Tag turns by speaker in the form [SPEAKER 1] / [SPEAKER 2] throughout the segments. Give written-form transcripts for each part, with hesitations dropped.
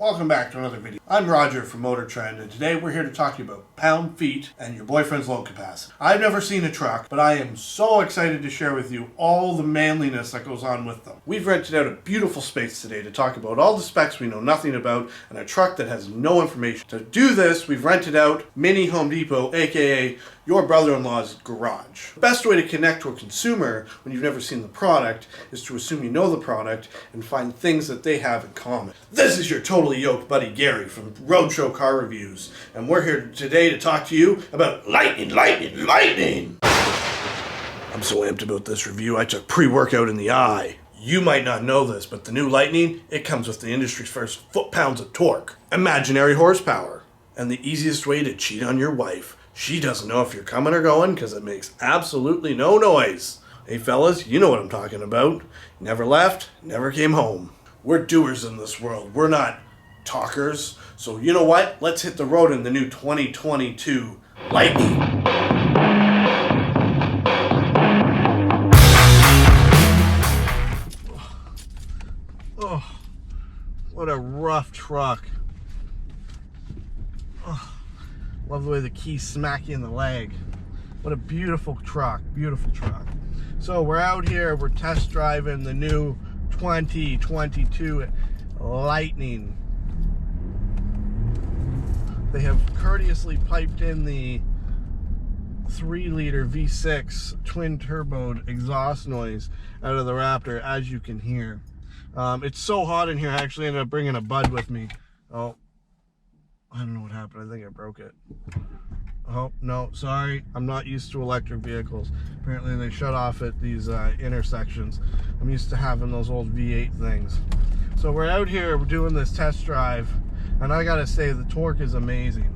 [SPEAKER 1] Welcome back to another video. I'm Roger from Motor Trend, and today we're here to talk to you about pound-feet and your boyfriend's load capacity. I've never seen a truck, but I am so excited to share with you all the manliness that goes on with them. We've rented out a beautiful space today to talk about all the specs we know nothing about and a truck that has no information. To do this, we've rented out Mini Home Depot, aka your brother-in-law's garage. The best way to connect to a consumer when you've never seen the product is to assume you know the product and find things that they have in common. This is your totally yoked buddy Gary from Roadshow Car Reviews, and we're here today to talk to you about lightning! I'm so amped about this review, I took pre-workout in the eye. You might not know this, but the new Lightning, it comes with the industry's first foot-pounds of torque, imaginary horsepower, and the easiest way to cheat on your wife. She doesn't know if you're coming or going because it makes absolutely no noise. Hey fellas, you know what I'm talking about. Never left, never came home. We're doers in this world. We're not talkers. So you know what? Let's hit the road in the new 2022 Lightning. Oh, what a rough truck. Oh. Love the way the keys smack you in the leg. What a beautiful truck, beautiful truck. So we're out here, we're test driving the new 2022 Lightning. They have courteously piped in the 3-liter V6 twin turbo exhaust noise out of the Raptor, as you can hear. It's so hot in here, I actually ended up bringing a bud with me. Oh. I don't know what happened. I think I broke it. Oh, no, sorry. I'm not used to electric vehicles. Apparently they shut off at these intersections. I'm used to having those old V8 things. So we're out here, we're doing this test drive, and I gotta say the torque is amazing.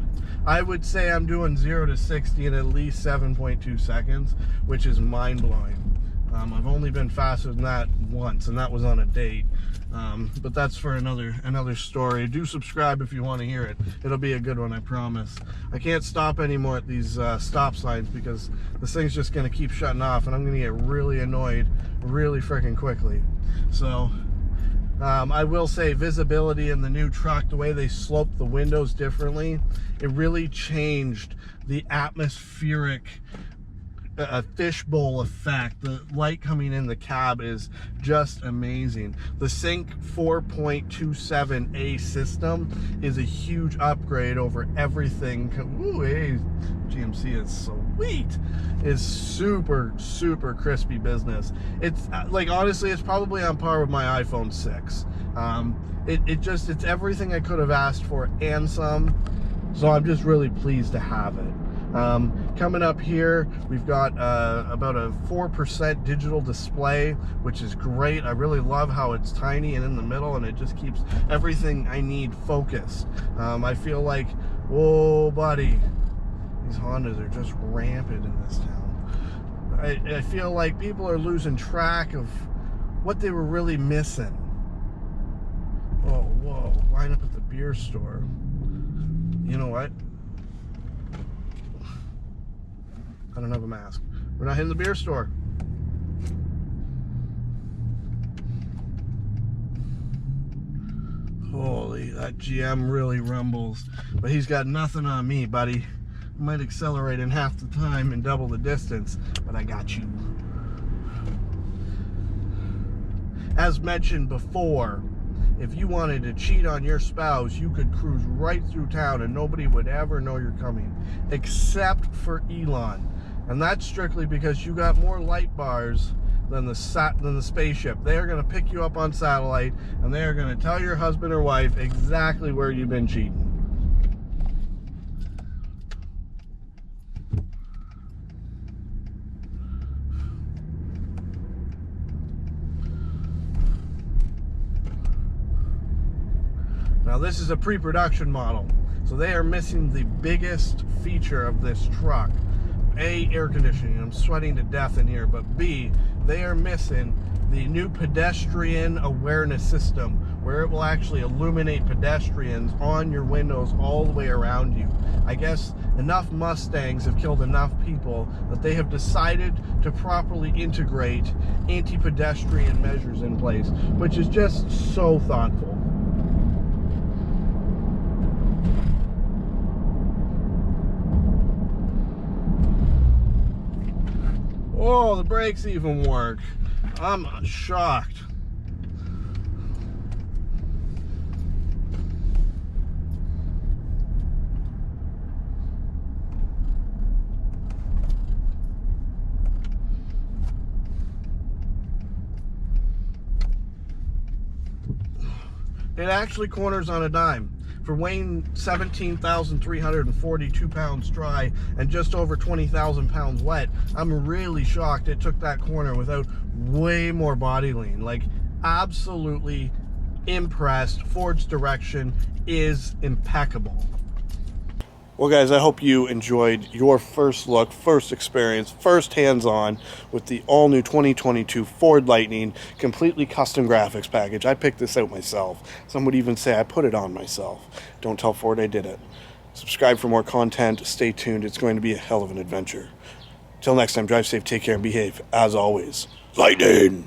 [SPEAKER 1] I would say I'm doing 0 to 60 in at least 7.2 seconds, which is mind-blowing. I've only been faster than that once, and that was on a date. But that's for another story. Do subscribe if you want to hear it. It'll be a good one, I promise. I can't stop anymore at these stop signs because this thing's just going to keep shutting off, and I'm going to get really annoyed really freaking quickly. So I will say visibility in the new truck, the way they slope the windows differently, it really changed the atmospheric a fishbowl effect. The light coming in the cab is just amazing. The Sync 4.27A system is a huge upgrade over everything. Ooh, hey, GMC is sweet. It's super crispy business. It's like, honestly, it's probably on par with my iPhone 6. It's everything I could have asked for and some. So I'm just really pleased to have it. Coming up here, we've got about a 4% digital display, which is great. I really love how it's tiny and in the middle, and it just keeps everything I need focused. I feel like, whoa, buddy, these Hondas are just rampant in this town. I feel like people are losing track of what they were really missing. Oh, whoa, line up at the beer store. You know what? I don't have a mask. We're not hitting the beer store. Holy, that GM really rumbles. But he's got nothing on me, buddy. I might accelerate in half the time and double the distance, but I got you. As mentioned before, if you wanted to cheat on your spouse, you could cruise right through town and nobody would ever know you're coming, except for Elon. And that's strictly because you got more light bars than the spaceship. They are going to pick you up on satellite, and they are going to tell your husband or wife exactly where you've been cheating. Now this is a pre-production model, so they are missing the biggest feature of this truck. A, air conditioning. I'm sweating to death in here. But B, they are missing the new pedestrian awareness system, where it will actually illuminate pedestrians on your windows all the way around you. I guess enough Mustangs have killed enough people that they have decided to properly integrate anti-pedestrian measures in place, which is just so thoughtful. Oh, the brakes even work. I'm shocked. It actually corners on a dime. For weighing 17,342 pounds dry and just over 20,000 pounds wet, I'm really shocked it took that corner without way more body lean. Like, absolutely impressed. Ford's direction is impeccable. Well, guys, I hope you enjoyed your first look, first experience, first hands-on with the all-new 2022 Ford Lightning completely custom graphics package. I picked this out myself. Some would even say I put it on myself. Don't tell Ford I did it. Subscribe for more content. Stay tuned. It's going to be a hell of an adventure. Till next time, drive safe, take care, and behave. As always, Lightning!